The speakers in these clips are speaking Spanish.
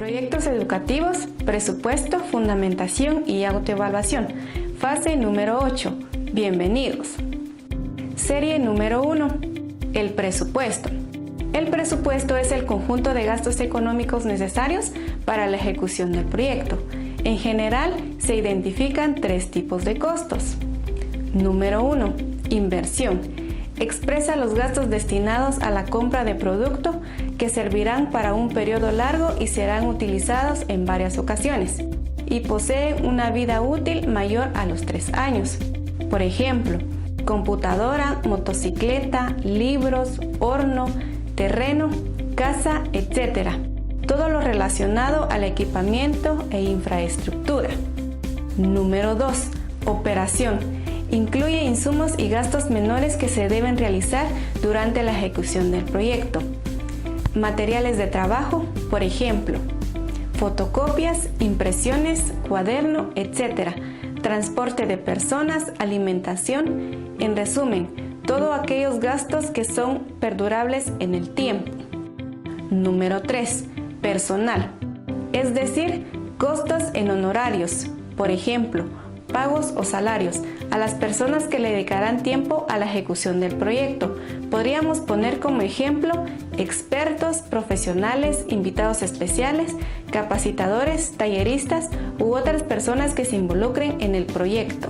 Proyectos educativos, presupuesto, fundamentación y autoevaluación. Fase número 8. Bienvenidos. Serie número 1. El presupuesto. El presupuesto es el conjunto de gastos económicos necesarios para la ejecución del proyecto. En general, se identifican 3 tipos de costos. Número 1. Inversión. Expresa los gastos destinados a la compra de producto que servirán para un periodo largo y serán utilizados en varias ocasiones y poseen una vida útil mayor a los 3 años. Por ejemplo, computadora, motocicleta, libros, horno, terreno, casa, etc. Todo lo relacionado al equipamiento e infraestructura. Número 2. Operación. Incluye insumos y gastos menores que se deben realizar durante la ejecución del proyecto. Materiales de trabajo, por ejemplo, fotocopias, impresiones, cuaderno, etc. Transporte de personas, alimentación, en resumen, todos aquellos gastos que son perdurables en el tiempo. Número 3. Personal, es decir, costos en honorarios, por ejemplo, pagos o salarios a las personas que le dedicarán tiempo a la ejecución del proyecto. Podríamos poner como ejemplo expertos, profesionales, invitados especiales, capacitadores, talleristas u otras personas que se involucren en el proyecto.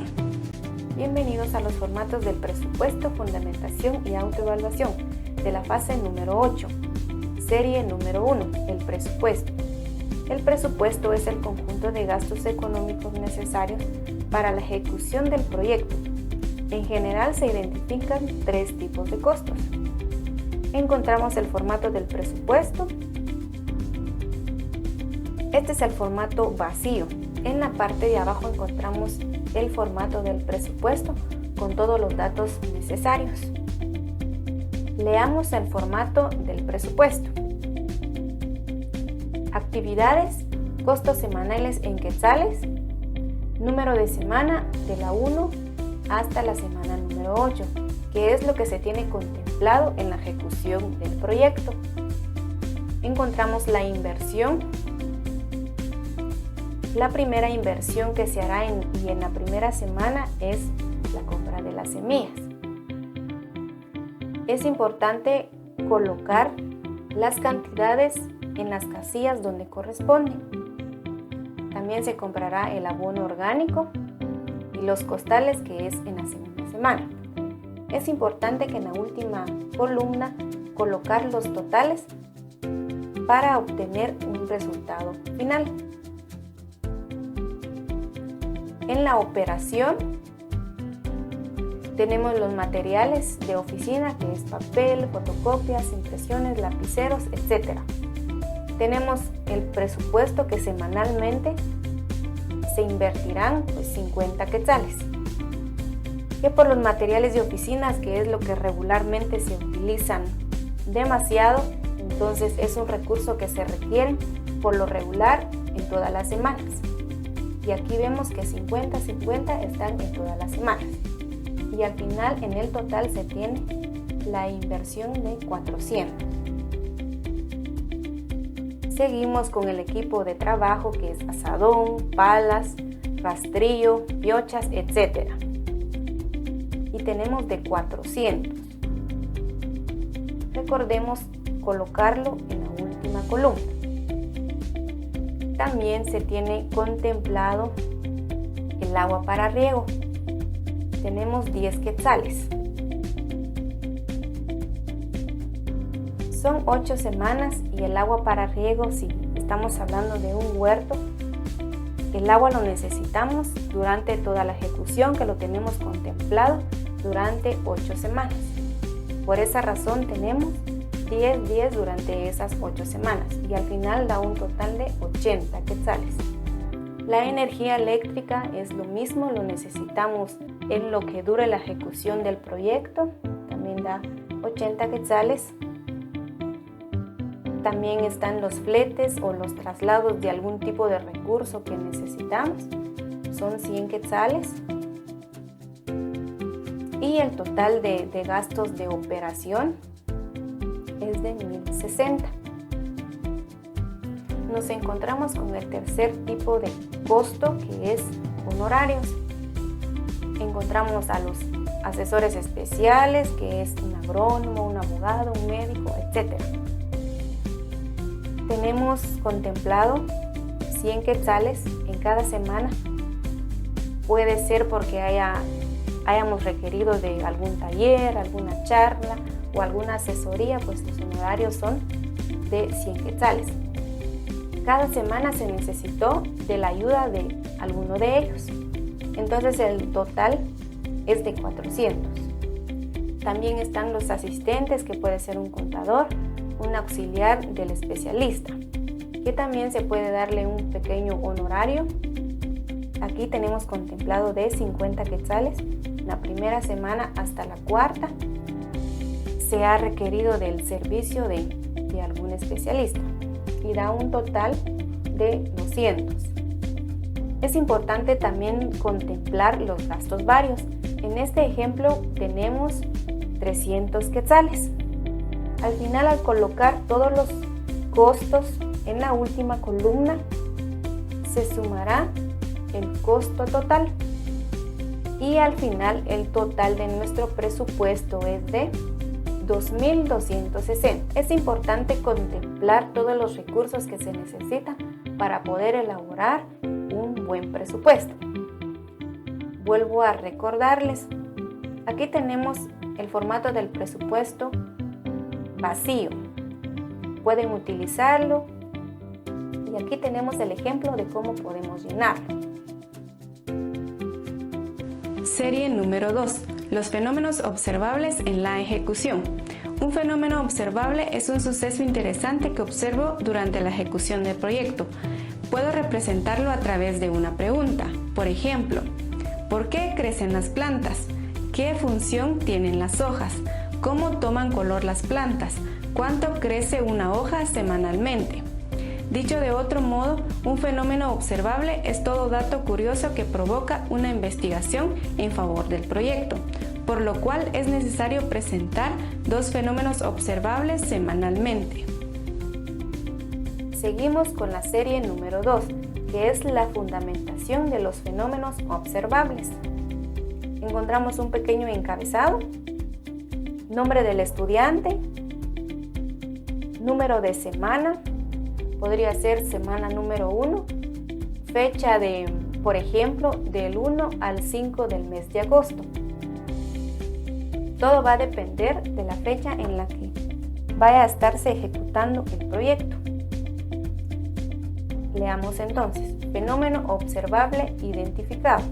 Bienvenidos a los formatos del presupuesto, fundamentación y autoevaluación de la fase número 8, serie número 1, el presupuesto. El presupuesto es el conjunto de gastos económicos necesarios para la ejecución del proyecto. En general se identifican 3 tipos de costos. Encontramos el formato del presupuesto. Este es el formato vacío. En la parte de abajo encontramos el formato del presupuesto con todos los datos necesarios. Leamos el formato del presupuesto. Actividades, costos semanales en quetzales, número de semana de la 1 hasta la semana número 8, que es lo que se tiene contemplado en la ejecución del proyecto. Encontramos la inversión. La primera inversión que se hará en la primera semana es la compra de las semillas. Es importante colocar las cantidades en las casillas donde corresponden. También se comprará el abono orgánico y los costales, que es en la segunda semana. Es importante que en la última columna colocar los totales para obtener un resultado final. En la operación tenemos los materiales de oficina, que es papel, fotocopias, impresiones, lapiceros, etc. Tenemos el presupuesto que semanalmente se invertirán 50 quetzales. Que por los materiales de oficinas, que es lo que regularmente se utilizan demasiado, entonces es un recurso que se requiere por lo regular en todas las semanas. Y aquí vemos que 50 están en todas las semanas. Y al final en el total se tiene la inversión de 400. Seguimos con el equipo de trabajo, que es azadón, palas, rastrillo, piochas, etc. Y tenemos de 400. Recordemos colocarlo en la última columna. También se tiene contemplado el agua para riego. Tenemos 10 quetzales. Son 8 semanas y el agua para riego, si estamos hablando de un huerto, el agua lo necesitamos durante toda la ejecución, que lo tenemos contemplado durante 8 semanas. Por esa razón tenemos 10 durante esas 8 semanas y al final da un total de 80 quetzales. La energía eléctrica es lo mismo, lo necesitamos en lo que dure la ejecución del proyecto, también da 80 quetzales. También están los fletes o los traslados de algún tipo de recurso que necesitamos, son 100 quetzales. Y el total de gastos de operación es de 1060. nos encontramos con el tercer tipo de costo, que es honorarios. Encontramos a los asesores especiales, que es un agrónomo, un abogado, un médico, etc. Tenemos contemplado 100 quetzales en cada semana. Puede ser porque hayamos requerido de algún taller, alguna charla o alguna asesoría, pues los honorarios son de 100 quetzales. Cada semana se necesitó de la ayuda de alguno de ellos. Entonces el total es de 400. También están los asistentes, que puede ser un contador, un auxiliar del especialista, que también se puede darle un pequeño honorario. Aquí tenemos contemplado de 50 quetzales. La primera semana hasta la cuarta se ha requerido del servicio de algún especialista y da un total de 200. Es importante también contemplar los gastos varios. En este ejemplo tenemos 300 quetzales. Al final, al colocar todos los costos en la última columna, se sumará el costo total y al final el total de nuestro presupuesto es de 2.260. Es importante contemplar todos los recursos que se necesitan para poder elaborar un buen presupuesto. Vuelvo a recordarles, aquí tenemos el formato del presupuesto vacío. Pueden utilizarlo y aquí tenemos el ejemplo de cómo podemos llenarlo. Serie número 2. Los fenómenos observables en la ejecución. Un fenómeno observable es un suceso interesante que observo durante la ejecución del proyecto. Puedo representarlo a través de una pregunta. Por ejemplo, ¿por qué crecen las plantas? ¿Qué función tienen las hojas? ¿Cómo toman color las plantas? ¿Cuánto crece una hoja semanalmente? Dicho de otro modo, un fenómeno observable es todo dato curioso que provoca una investigación en favor del proyecto, por lo cual es necesario presentar dos fenómenos observables semanalmente. Seguimos con la serie número 2, que es la fundamentación de los fenómenos observables. Encontramos un pequeño encabezado, nombre del estudiante, número de semana, podría ser semana número 1, fecha por ejemplo, del 1 al 5 del mes de agosto. Todo va a depender de la fecha en la que vaya a estarse ejecutando el proyecto. Leamos entonces, fenómeno observable identificado.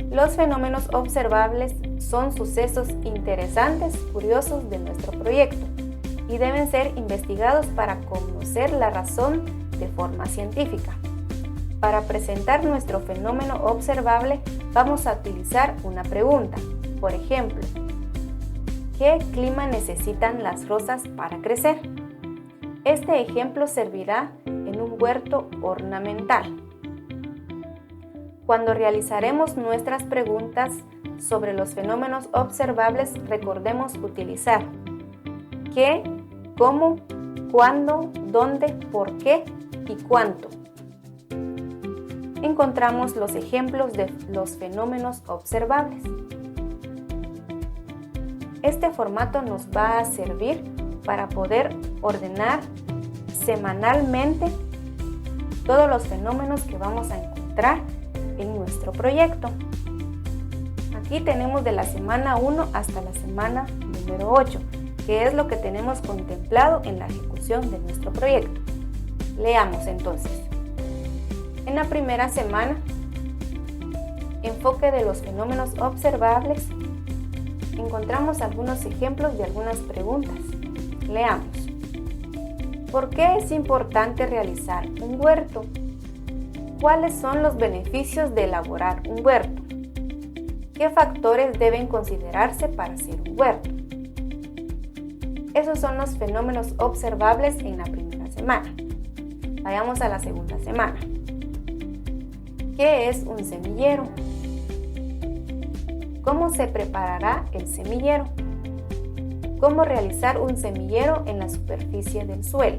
Los fenómenos observables son sucesos interesantes, curiosos de nuestro proyecto y deben ser investigados para conocer la razón de forma científica. Para presentar nuestro fenómeno observable vamos a utilizar una pregunta. Por ejemplo, ¿qué clima necesitan las rosas para crecer? Este ejemplo servirá en un huerto ornamental. Cuando realizaremos nuestras preguntas sobre los fenómenos observables, recordemos utilizar ¿qué?, ¿cómo?, ¿cuándo?, ¿dónde?, ¿por qué? Y ¿cuánto? Encontramos los ejemplos de los fenómenos observables. Este formato nos va a servir para poder ordenar semanalmente todos los fenómenos que vamos a encontrar en nuestro proyecto. Aquí tenemos de la semana 1 hasta la semana número 8, que es lo que tenemos contemplado en la ejecución de nuestro proyecto. Leamos entonces. En la primera semana, enfoque de los fenómenos observables, encontramos algunos ejemplos de algunas preguntas. Leamos. ¿Por qué es importante realizar un huerto? ¿Cuáles son los beneficios de elaborar un huerto? ¿Qué factores deben considerarse para hacer un huerto? Esos son los fenómenos observables en la primera semana. Vayamos a la segunda semana. ¿Qué es un semillero? ¿Cómo se preparará el semillero? ¿Cómo realizar un semillero en la superficie del suelo?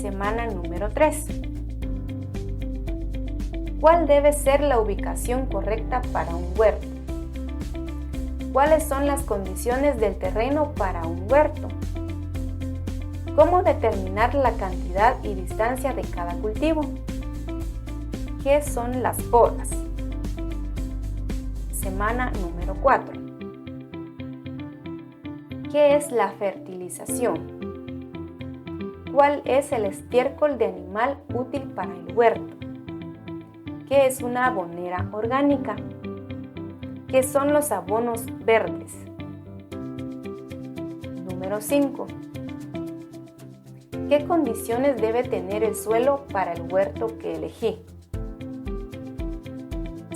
Semana número 3. ¿Cuál debe ser la ubicación correcta para un huerto? ¿Cuáles son las condiciones del terreno para un huerto? ¿Cómo determinar la cantidad y distancia de cada cultivo? ¿Qué son las podas? Semana número 4. ¿Qué es la fertilización? ¿Cuál es el estiércol de animal útil para el huerto? ¿Qué es una abonera orgánica? ¿Qué son los abonos verdes? Número 5. ¿Qué condiciones debe tener el suelo para el huerto que elegí?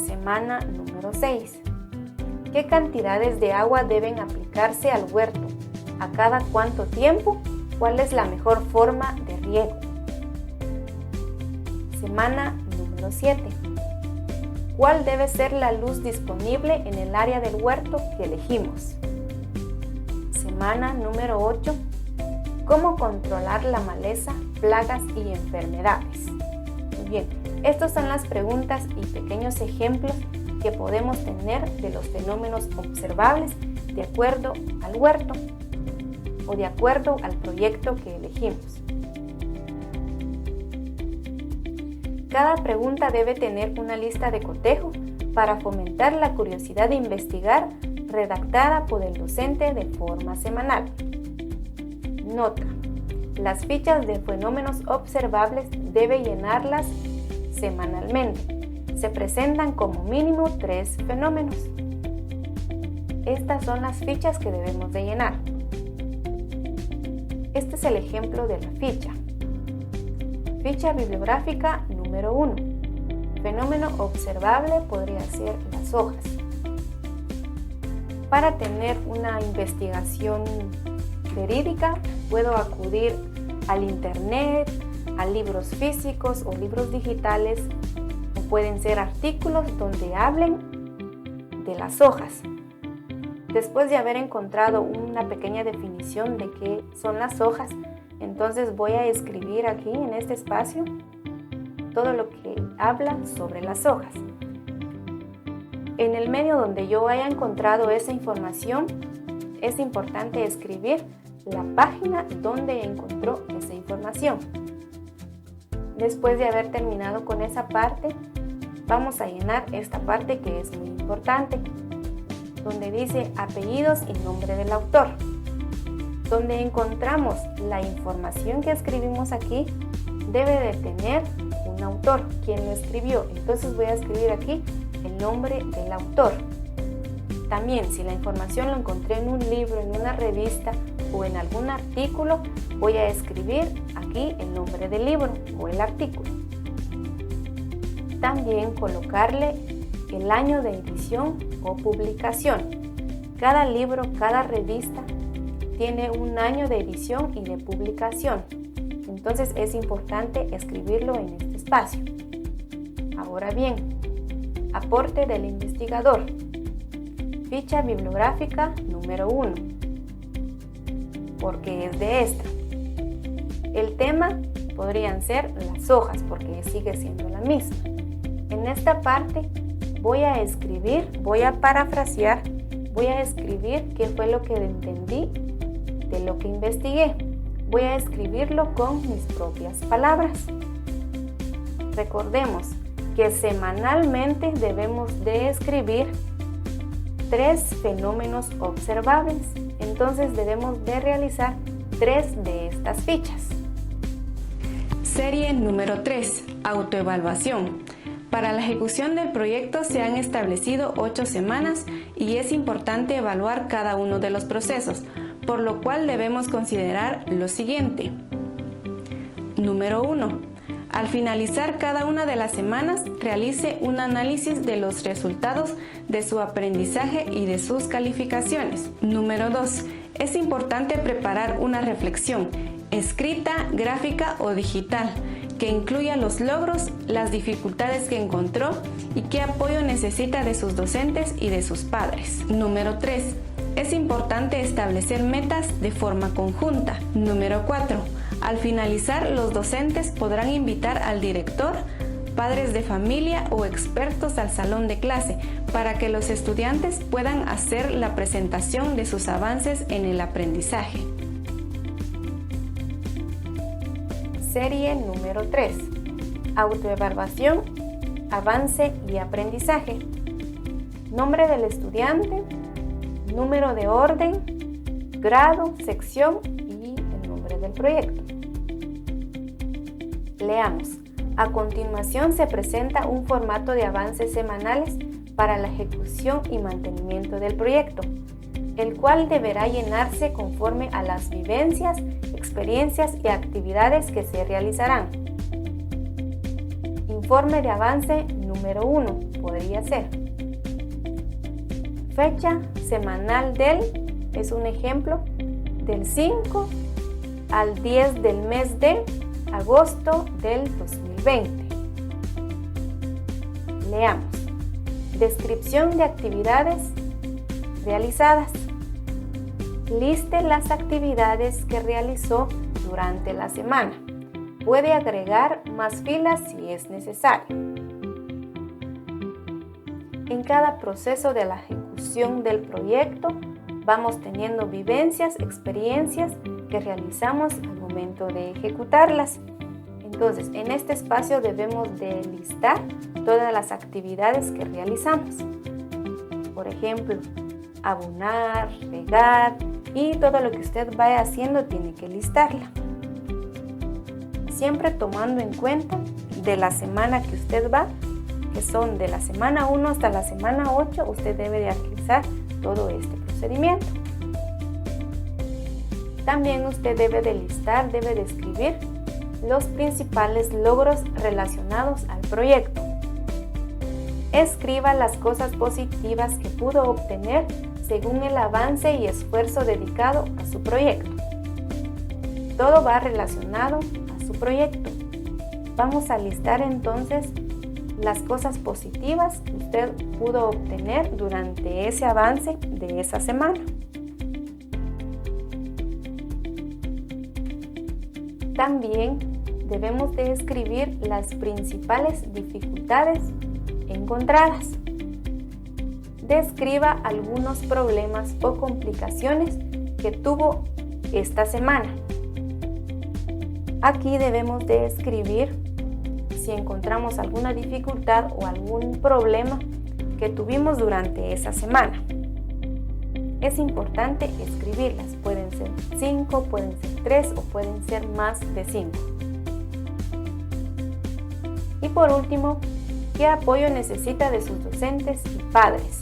Semana número 6. ¿Qué cantidades de agua deben aplicarse al huerto? ¿A cada cuánto tiempo? ¿Cuál es la mejor forma de riego? Semana número 7. ¿Cuál debe ser la luz disponible en el área del huerto que elegimos? Semana número 8. ¿Cómo controlar la maleza, plagas y enfermedades? Muy bien, estas son las preguntas y pequeños ejemplos que podemos tener de los fenómenos observables de acuerdo al huerto o de acuerdo al proyecto que elegimos. Cada pregunta debe tener una lista de cotejo para fomentar la curiosidad de investigar, redactada por el docente de forma semanal. Nota: las fichas de fenómenos observables debe llenarlas semanalmente. Se presentan como mínimo 3 fenómenos. Estas son las fichas que debemos de llenar. Este es el ejemplo de la ficha. Ficha bibliográfica número 1. Fenómeno observable podría ser las hojas. Para tener una investigación verídica, puedo acudir al internet, a libros físicos o libros digitales, o pueden ser artículos donde hablen de las hojas. Después de haber encontrado una pequeña definición de qué son las hojas, entonces voy a escribir aquí en este espacio todo lo que habla sobre las hojas. En el medio donde yo haya encontrado esa información, es importante escribir la página donde encontró esa información. Después de haber terminado con esa parte, vamos a llenar esta parte que es muy importante, donde dice apellidos y nombre del autor. Donde encontramos la información que escribimos aquí, debe de tener un autor, quien lo escribió. Entonces voy a escribir aquí el nombre del autor. También, si la información lo encontré en un libro, en una revista o en algún artículo, voy a escribir aquí el nombre del libro o el artículo. También colocarle el año de edición o publicación. Cada libro, cada revista tiene un año de edición y de publicación. Entonces es importante escribirlo en este espacio. Ahora bien, aporte del investigador. Ficha bibliográfica número 1. Porque es de esta. El tema podrían ser las hojas, porque sigue siendo la misma. En esta parte voy a escribir, voy a parafrasear, voy a escribir qué fue lo que entendí de lo que investigué. Voy a escribirlo con mis propias palabras. Recordemos que semanalmente debemos de escribir 3 fenómenos observables. Entonces debemos de realizar 3 de estas fichas. Serie número 3. Autoevaluación. Para la ejecución del proyecto se han establecido 8 semanas y es importante evaluar cada uno de los procesos, por lo cual debemos considerar lo siguiente. Número 1. Al finalizar cada una de las semanas, realice un análisis de los resultados de su aprendizaje y de sus calificaciones. Número 2. Es importante preparar una reflexión, escrita, gráfica o digital, que incluya los logros, las dificultades que encontró y qué apoyo necesita de sus docentes y de sus padres. Número 3. Es importante establecer metas de forma conjunta. Número 4. Al finalizar, los docentes podrán invitar al director, padres de familia o expertos al salón de clase para que los estudiantes puedan hacer la presentación de sus avances en el aprendizaje. Serie número 3. Autoevaluación, avance y aprendizaje. Nombre del estudiante, número de orden, grado, sección y el nombre del proyecto. Leamos. A continuación se presenta un formato de avances semanales para la ejecución y mantenimiento del proyecto, el cual deberá llenarse conforme a las vivencias, experiencias y actividades que se realizarán. Informe de avance número 1 podría ser. Fecha semanal es un ejemplo, del 5 al 10 del mes de agosto del 2020. Leamos. Descripción de actividades realizadas. Liste las actividades que realizó durante la semana. Puede agregar más filas si es necesario. En cada proceso de la ejecución del proyecto vamos teniendo vivencias, experiencias que realizamos al momento de ejecutarlas. Entonces, en este espacio debemos de listar todas las actividades que realizamos. Por ejemplo, abonar, regar y todo lo que usted vaya haciendo tiene que listarla. Siempre tomando en cuenta de la semana que usted va, que son de la semana 1 hasta la semana 8, usted debe de realizar todo este procedimiento. También usted debe de listar, debe de escribir los principales logros relacionados al proyecto. Escriba las cosas positivas que pudo obtener según el avance y esfuerzo dedicado a su proyecto. Todo va relacionado a su proyecto. Vamos a listar entonces las cosas positivas que usted pudo obtener durante ese avance de esa semana. También debemos de escribir las principales dificultades encontradas. Describa algunos problemas o complicaciones que tuvo esta semana. Aquí debemos de escribir si encontramos alguna dificultad o algún problema que tuvimos durante esa semana. Es importante escribirlas, pueden ser 5, pueden ser 3 o pueden ser más de 5. Y por último, ¿qué apoyo necesita de sus docentes y padres?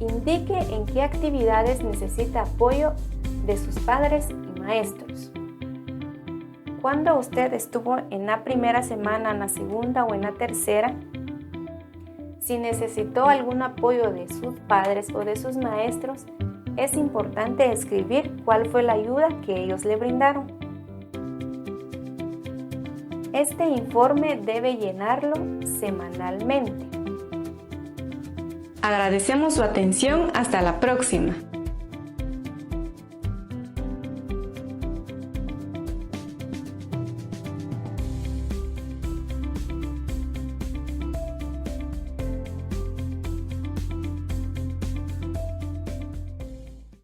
Indique en qué actividades necesita apoyo de sus padres y maestros. Cuando usted estuvo en la primera semana, en la segunda o en la tercera, si necesitó algún apoyo de sus padres o de sus maestros, es importante escribir cuál fue la ayuda que ellos le brindaron. Este informe debe llenarlo semanalmente. Agradecemos su atención. Hasta la próxima.